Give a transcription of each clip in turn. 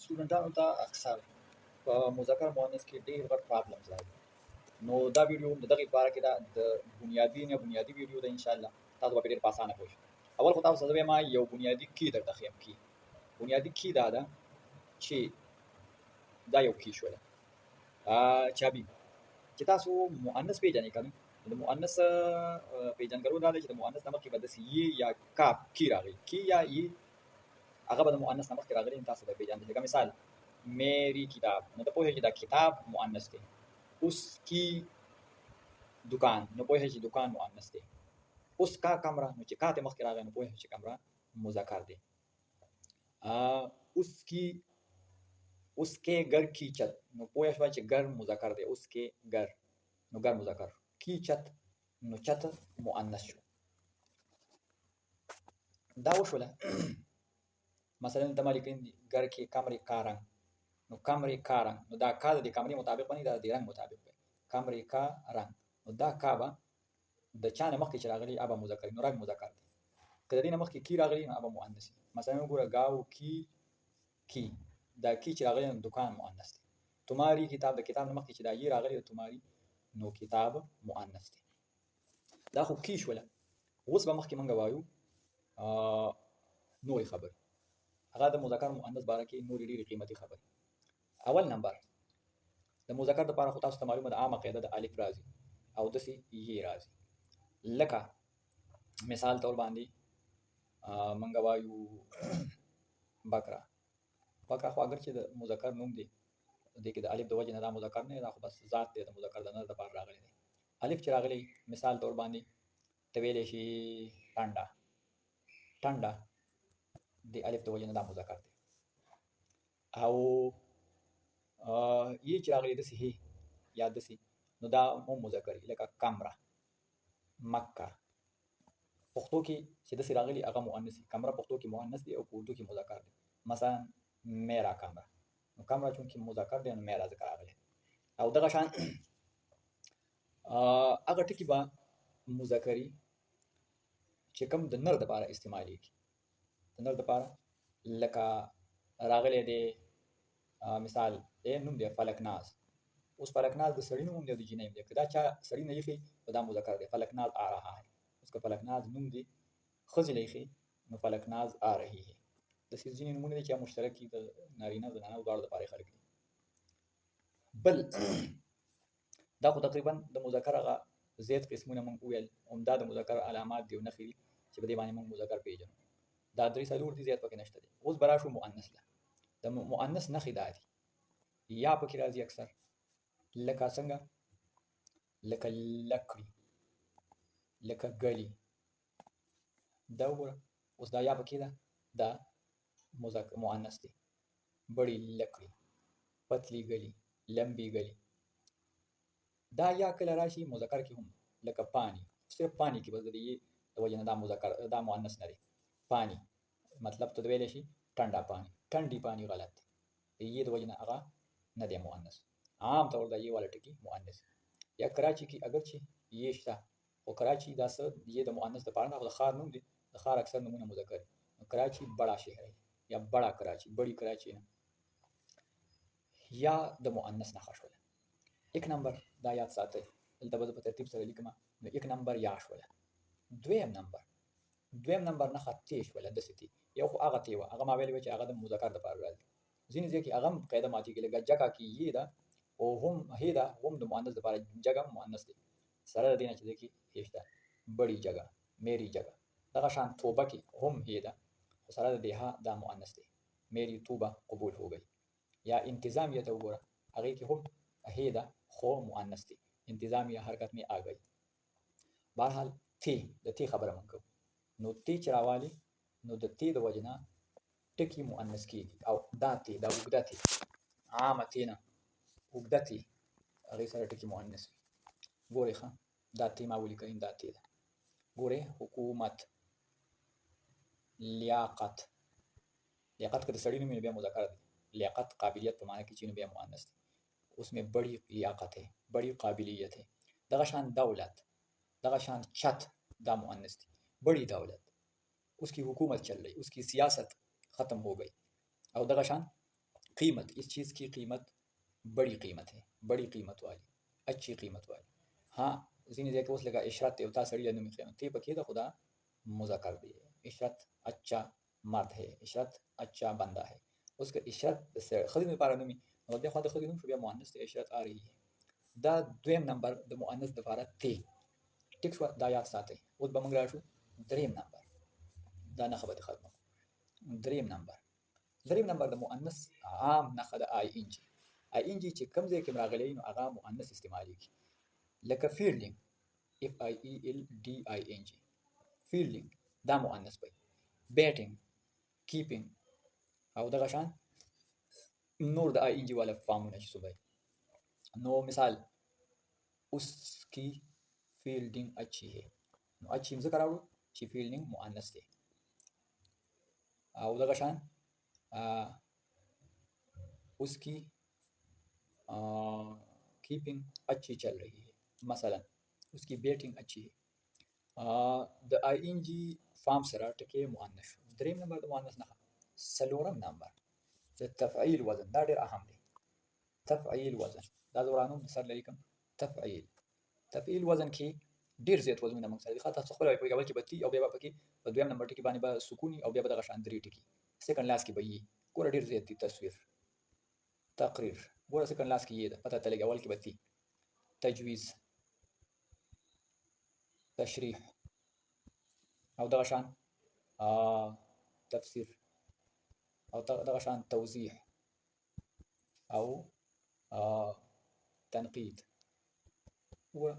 स्टुډنټانو ته اکثر په مذکر مؤنث کې ډېر غټ پرابلمز راځي. نو دا ویډیو د دغې لپاره کې دا د بنیادي ویډیو ده. انشاءالله تاسو به پرې ډېر په اسانه پوه شئ. اول خو تاسو ته زه وایم یو بنیادي کی درته ښیم. بنیادي کی دا ده چې دا یو کی شوله چابي چې تاسو مؤنث پیژنئ که نه. د مؤنث پیژندګلو دا دی چې د مؤنث نه مخکې به داسې یې یا کاف کی راغلی، کی یا یې هغه به د مؤنث نه مخکې راغلی، تاسو به پیژنئ. لکه مثال میری کتاب، نو ته پوهېږئ چې دا کتاب مؤنث دی. اوس کی دکان، نو پوهېږئ چې دکان مؤنث دی. اوس کا کمره، نو چې کا ته مخکې راغی نو پوهېږئ چې کمره مذکر دی. اوس کې گر کی چت، نو پوه شوه چې گر مذکر دی. اوس کې گر، نو گر مذکر. کی چت، نو چت مؤنث شو. دا وشوله. مثلا د ما لیکلي دي گر کې کمرې کا رنګ، نو کمرې کا رنګ، نو دا کا د دې کمرې مطابق باندې دا د دې رنګ مطابق دی. کمرې کا رنګ، نو دا کا به د چا نه مخکې چې راغلی هغه به مذکر، نو رنګ مذکر دی. که د دې نه مخکې کی راغلی نو هغه مؤنث دی. مثلا وګوره گاو کی، دا کی چې راغلی نو دکان مؤنث دی. تمہاری کتاب، د کتاب نه مخکې چې دا یې راغلی د تمہاری، نو کتاب مؤنث دی. دا خو کی شوله. اوس به مخکې موږ وایو نورې خبرې، هغه د مذکر مؤنث باره کې نورې ډېرې قیمتي خبرې. اول نمبر د مذکر دپاره خو تاسو ته معلومه ده عامه قاعده د الف راځي او داسې یې راځي. لکه مثال طور باندې موږ وایو بکره. بکره خو اگر چې د مذکر نوم دی، دې کې د الف د وجې نه دا مذکر نه دی، دا خو بس ذات دی د مذکر د نظر دپاره راغلی دی. الف چې راغلی مثال طور باندې ته ویلی شي ټنډه. ټنډه د الف د وجې نه دا مذکر دی. او یې چې راغلی داسې هی یا داسې، نو دا هم مذکر وي. لکه کمره، مکه. پښتو کې چې داسې راغلي هغه مؤنث وي. کمره پښتو کې مؤنث دی او په اردو کې مذکر دی. مثلا میرا کمره، نو کمره چونکې مذکر دی نو میرا ځکه راغلی. او دغه شان هغه ټکي به مذکري چې کوم د نر دپاره استعمالیږي. د نر دپاره لکه راغلی دی مثال نوم دی فلکناز. اوس فلکناز د سړي نوم دی او د جینۍ نوم دی. که دا چا سړي نه ایښی نو دا مذکر دی. فلکناز آ رها ہے. اوس که فلکناز نوم دی ښځې له ایښی نو فلکناز آ رهی ہے. داسې ځینې نومونه دي چې مشترک دي د نارینه زنانه دواړو دپاره یې خلک دي. بل دا خو تقریبا د مذکر هغه زیات قسمونه موږ وویل، همدا د مذکر علامات دي او نښې دي چې په دې باندې موږ مذکر پېژنو. دا درې څلور دي، زیات پکې نشته دي. اوس به راشو مؤنث ته. د مؤنث نښې دا دي، یا پکې راځي اکثر، لکه څنګه، لکه لکړي، لکه ګلي. دا وګوره اوس دا یا پکې ده، دا مؤنث دی. بړې لکړي، پتلی ګلي، لمبي ګلي. دا یا کله راشي مذکر کې هم، لکه پانی. صرف پانی کې بس د دې د وجې نه دا مذکر، دا مؤنث نه دی. پانی مطلب ته ویلی شي ټنډه پانی، ټنډي پانی غلط دی. د یې د وجې نه هغه نه دی مؤنث. عام طور دا یې والا ټکي مؤنث. یا کراچي کې اگر چې یې شته، خو کراچي دا څه یې د مؤنث دپاره نه، خو د ښار نوم دی. د ښار اکثر نومونه مذکر دي. نو کراچي بڑا شهر ہے یا بڑا کراچي، بڑی کراچي نه. یا د مؤنث نښه شوله. یک نمبر دا یاد ساتئ، دلته به زه په ترتیب سره لیکم. نو یک نمبر یا شوله. دویم نمبر نښه تی شوله. داسې تی، یو خو هغه تی وه، هغه ما ویلې وه چې هغه د مذکر دپاره راځي. ځینې ځای کې هغه هم قاعده ماتېږي، لکه جګه کې یې ده او هم هې ده، هم د مؤنث دپاره جګه هم مؤنث دی. سره د دې نه چې دې کې هې شته، بړي جګه، میری جګه. دغه شان توبه کې هم هې ده، خو سره د دې ها دا مؤنث دی. میری توبه قبول ہو گئی. یا انتظامیه ته وګوره، هغې کې هم هې ده خو مؤنث دی. انتظامیه حرکت میں آ گئی. بهرحال تی، د تی خبره مونږ کوو. نو تی چې راوالي، نو د تی د وجې نه ټکي مؤنث کېږي. او دا تی، دا اوږده تی، عامه تی نه اوږده تی، هغې سره ټکي مؤنث وي. ګورئ ښه، دا تی ما ولیکئ، دا تی ده. ګورئ حکومت، لیاقت. لیاقت که د سړي نوم وي نو بیا مذکر دی. لیاقت قابلیت په معنی کې چې نو بیا مؤنث دی. اس میں بڑی لیاقت ہے، بڑی قابلیت ہے. دغه شان دولت، دغه شان چت، دا مؤنث دی. بڑی دولت، اس کی حکومت چل رہی، اس کی سیاست ختم ہو گئی. او دغه شان कीमत, इस चीज़ की कीमत बड़ी कीमत है, बड़ी कीमत वाली, अच्छी कीमत वाली. हाँ ज़िनी जगह उस लगा इशरत उता सड़ी नमी कीमत थी बकी तो खुदा मुज़क्कर भी है. इशरत अच्छा मर्द है, इशरत अच्छा बंदा है. उसका इशरत से खुद में पारा नमी वदे खुद खुद नमी फिर मुअन्नस इशरत आ रही है. दा द्वेम नंबर द मुअन्नस दफारा ती टिक शो दा याद साथे उद बमंगराशु द्रेम नंबर दा नखबत खत्म دریم نمبر د مؤنث عام نخښه د آی ان جی. آی ان جی چې کوم ځای کې راغلی نو هغه مؤنث استعمالیږي لکه فیلډینګ اف آی ای ال ډي آی ان جی فیلډینګ دا مؤنث وي. بیټینګ کیپینګ او دغه شان نور د آی ان جی والا فارمونه چې صوبای. نو مثال उसकी फील्डिंग अच्छी है. نو अच्छी ذکر راوړو چې فیلډینګ مؤنث دی او دغه شان उसकी कीपिंग अच्छी चल रही है. مثلا उसकी बैटिंग अच्छी है. د آی ان جی فارم سره ټکی مؤنث. دریم نمبر د مؤنث نه سلورم نمبر د تفعیل وزن دا ډیر اهم دی. تفعیل وزن دا دورانو سر لیکم تفعیل وزن کې ډیر زیات وزنونه موږ سره خاطر خپل په اول کې بتی او بیا په کې په دویم نمبر ټکی باندې به سکونی او بیا به دغه شان درې ټکی سیکنډ لاس کې به یي ګور ډیر زیات دي. تصویر تقریر ګور سیکنډ لاس کې یي ده پته تلګي اول کې بتی تجویز تشریح او دغه شان تفسیر او دغه شان توضیح او تنقید ګور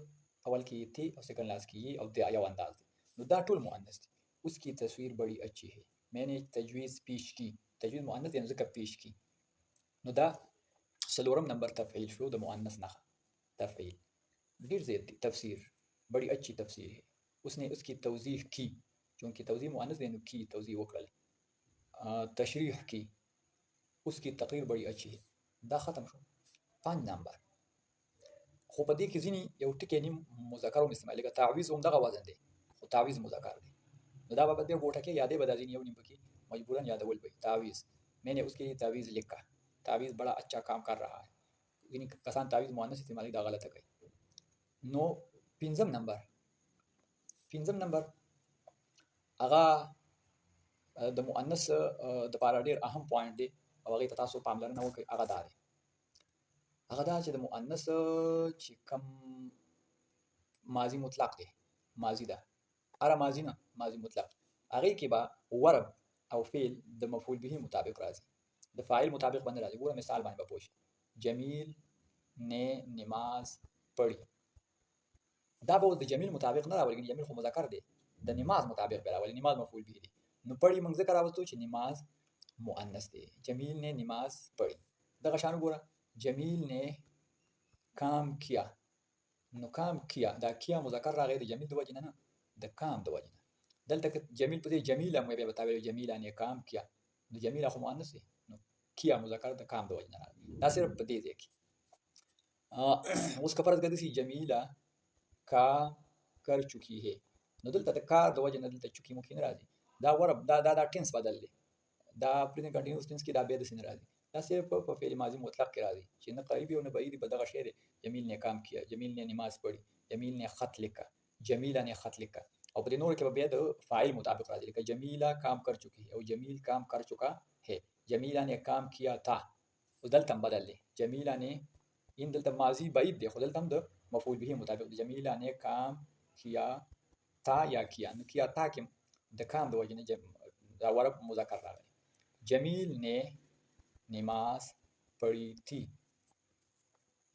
اول کې تی او سیکنډ لاس کې یي او د یو انداز دی. نو دا ټول مؤنث دي. اس کی تصویر بڑی اچھی ہے میں نے تجویز پیش کی. تجویز مؤنث یعنی ذکر پیش کی. نو دا سلورم نمبر تفعیل شو د مؤنث نه تفعیل ډیر زیات دی. تفسیر بڑی اچھی تفسیر ہے. اس نے اس کی توضیح کی چونکہ توضیح مؤنث دی نو کی توضیح وکړل. تشریح کی اس کی تقریر بڑی اچھی ہے. دا ختم شو. 5 نمبر خو په دې کې ځینې یو ټکی نیم مذکر هم استعمال لکه تعویض هم دغه وزن دی خو تعویض مذکر دی. نو دا به دې ګوټه کې یادې به دا ځینې یو نیم پکې مجبورا یادول به تعویض. میں نے اس کے لیے تعویض لکھا. تعویض بڑا اچھا کام کر رہا ہے. یعنی کسان تعویض مؤنث استعمالي دا غلطه کوي. نو پنځم نمبر هغه د مؤنث د پاره ډیر اهم پوینټ دی او هغه ته تاسو پاملرنه وکړئ. هغه دا دی چې د مؤنث چې کوم ماضی مطلق دی ماضی ده اره ماضی نه ماضی مطلق هغه کې به ورب او فعل د مفعول به مطابق راځي د فاعل مطابق باندې راځي. ګوره مثال باندې به پوه شئ. جمیل نے نماز پڑھی دا به د جمیل مطابق نه راولي. جمیل خو مذکر دی د نماز مطابق به راولي. نماز مفعول به دی نو پڑھی موږ ذکر راوستو چې نماز مؤنث دی. جمیل نے نماز پڑھی. دغه شان ګوره جمیل نے کام کیا. نو کام کیا دا کیا مذکر راغی د جمیل د وجه نه د کام د وجه نه. دلته جمیل په دې جمیله مې به تاویل جمیله نه کام کیا د جمیله خو مؤنث دی نو کیا مذکر د کام د وجه نه راغی. دا صرف په دې ځای کې اوس که فرض کړئ چې جمیله کام کر چکی ہے نو دلته د کار د وجه نه دلته چکی ممکن راځي. دا ورب دا ټینس بدل دی. دا پرېزنټ کنټینیوس ټینس کې دا بیا د سین راځي. دا صرف په فعل ماضی مطلق کې راځي چې نه قریب او نه بعید په دغه شی دی. جمیل نے کام کیا. جمیل نے نماز پڑھی. جمیل نے خط لکھا. جمیلہ نے خط لکھا. او په دې نور کې به بیا د فاعل مطابق راځي لکه جمیلہ کام کر چکی ہے او جمیل کام کر چکا ہے. جمیلہ نے کام کیا تھا. او دلته بدل دی. جمیلہ نے ان دلته ماضی بعید دی خو دلته هم د مفعول به مطابق دی. جمیلہ نے کام کیا تھا یا کیا نو کیا تھا کې د کام د وجه نه دا ورب مذکر راغلی. جمیل نے نماز پڑھی تھی.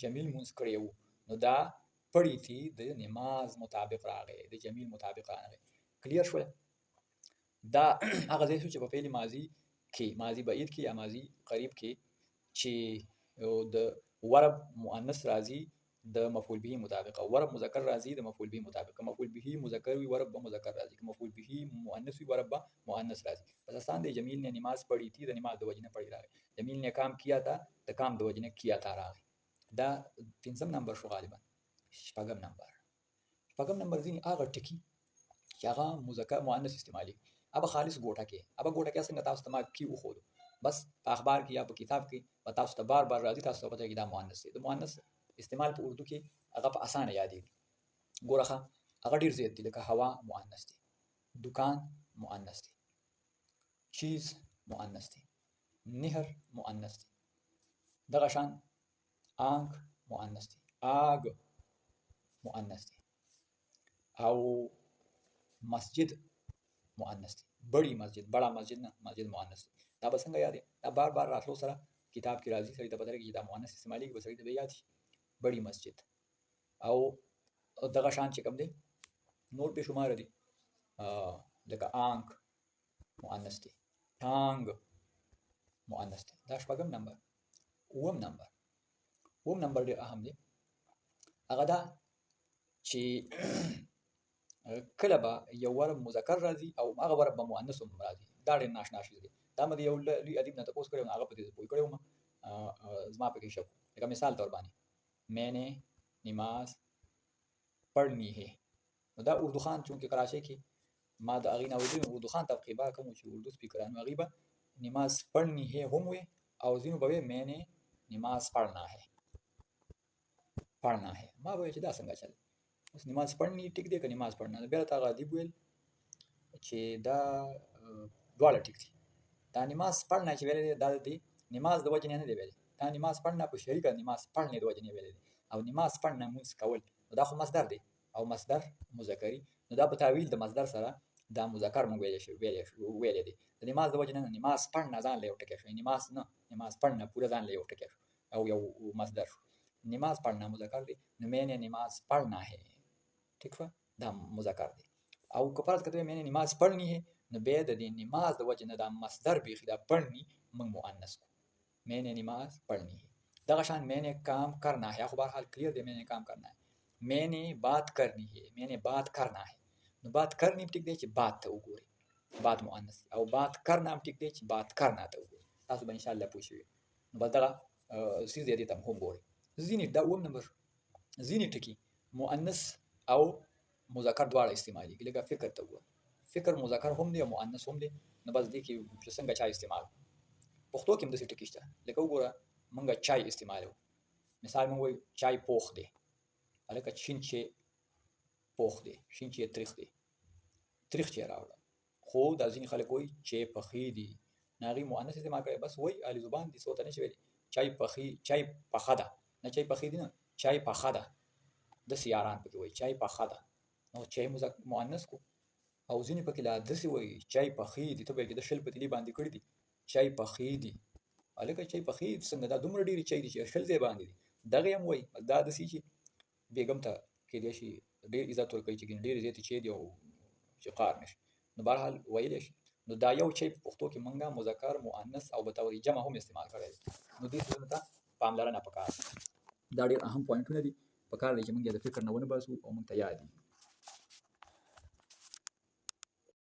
جمیل مونږ کړی وو نو دا پڑھی تھی د نماز مطابق راغی د جمیل مطابق راغی. کلیر شو. دا هغه ځای چې په فعل ماضی کې ماضی بعید کې یا ماضی قریب کې چې د ورب مؤنث راځي د مفعول به مطابق او ورب مذکر راځي د مفعول به مطابق. مفعول به مذکر وي ورب به مذکر راځي. مفعول به مؤنث وي ورب به مؤنث راځي. پس آسان دی. جمیل نے نماز پڑھی تھی د نماز د وجه نه پڑھی راغی. جمیل نے کام کیا تھا د کام د وجه نه کیا تھا راغی. دا پنځم نمبر شو. غالبا شپږم نمبر ځینې هغه ټکي چې هغه مذکر مؤنث استعمالي ابا خالص ګوټه کې څنګه تاسو ته ما کی وښودو بس په اخبار کې یا په کتاب کې به تاسو ته بار بار راځي، تاسو ته پته کېږي دا مؤنث دی. د مؤنث استعمال په اردو کې هغه په اسانه یادېږي. ګوره ښه هغه ډېر زیات دي، لکه هوا مؤنث دی، دکان مؤنث دی، چیز مؤنث دی، نهر مؤنث دی، دغه شان آنک مؤنث دی، آگ مؤنث دی، او مسجد مؤنث دی. بڑی مسجد، بڑا مسجد نه، مسجد مؤنث دی. دا به څنګه یادې؟ دا بار بار راتلو سره کتاب کې راځي، سړي ته پته لګي چې دا مؤنث استعمالېږي، به سړي ته به یاد شي بڑی مسجد. او دغه شان چې کوم دی نور بې شماره دي، لکه آنک مؤنث دی، ټانګ مؤنث دی. دا شپږم نمبر. اووم نمبر ډېر اهم دی. هغه دا چې کله به یو ور مذکر راځي او هغه ور به مؤنث هم راځي. دا ډېر ناشنا شی دی. دا مې د یو لوی ادیب نه تپوس کړی وم، هغه په دې پوه کړی وم، زما پکې شک. لکه مثال طور باندې میں نے نماز پڑھنی ہے. نو دا اردو خان چونکې کراچۍ کې ما د هغې نه اورېدلي، اردو خان طبقې به کوم چې اردو سپیکران وو هغوی به نماز پڑھنی ہے هم وی، او ځینو به وی میں نے نماز پڑھنا ہے. ما به ویل چې دا څنګه چل، اوس نماز پڑھنی ټیک دی که نماز پڑھنا؟ بیا راته هغه ادیب ویل چې دا دواړه ټیک دي. دا نماز پڑھنا چې ویلی دی دا د نماز د وجې نه دی ویلی، دا نماز پڑھنا په شریکه نماز پڑھنې د وجې نه ویلی دی. او نماز پڑھنا مونځ کول، نو دا خو مصدر دی او مصدر مذکري، نو دا په تعویل د مصدر سره دا مذکر مونږ ویلی دی. د نماز د وجې نه نماز پڑھنا ځان له یو ټکی شو، نماز نه، نماز پڑھنا پوره ځان له یو ټکی شو او یو مصدر شو. نماز پڑھنا مذکر دی، نو میں نے نماز پڑھنا ہے، ٹھیک شو، دا مذکر دی. او که فرض کړه میں نے نماز پڑھنی ہے، نو بیا د دې نماز د وجې نه دا مصدر بیخي دا پڑھنی موږ مؤنث کو، میں نے نماز پڑھنی ہے. دغه شان میں نے کام کرنا ہے، خو بهرحال کلیر دی میں نے کام کرنا ہے. میں نے بات کرنی ہے، میں نے بات کرنا ہے. نو بات کرنی هم ټیک دی چې بات ته وګورئ، بات مؤنث دی، او بات کرنا هم ټیک دی چې بات کرنا ته وګورئ. تاسو به انشاءالله پوه شوي. نو بس دغه څیز دی، دې ته هم ګورئ. ځینې دا اووم نمبر، ځینې ټکي مؤنث او مذکر دواړه استعمالېږي. لکه فکر ته وګوره، فکر مذکر هم دی او مؤنث هم دی. نو بس دې کې چې څنګه چا استعمال، پښتو کې هم داسې ټکي شته. لکه وګوره مونږ چای استعمالوو، مثال مونږ وایو چای پوخ دی، هلکه شین چې پوخ دی، شین چې تریخ دی، تریخ چې راوړه. خو دا ځینې خلک وایي چې پخې دي، نو هغوی مؤنث استعمال کړی، بس وایي اهل زبان دي، څه ورته نشي ویلی چای پخې، چای پخه ده، نه چای پخې دي، نه چای پخه ده. داسې یاران پکې وایي چای پخه ده، نو چای مؤنث کو. او ځینې پکې لا داسې وایي چای پخې دي، ته به یې د شل پتیلې باندې کړي دي چای پخې دي. هلکه چای پخې څنګه، دا دومره ډېرې چای دي چې شل ځای باندې دي. دغه هم وایي دا داسې چې بیګم ته کیدای شي ډېر عزت ورکوي چې ډېرې زیاتې چای دي او چې قار نه شي. نو بهرحال ویلی شي. نو دا یو چای په پښتو کې مونږ مذکر، مؤنث او به طور جمع هم استعمال کړی دی. نو دې څیزونو ته پاملرنه پکار ده. دا ډېر اهم پوینټونه دي، پکار دی چې مونږ یې د فکر نه ونه باسو او مونږ ته یاد وي.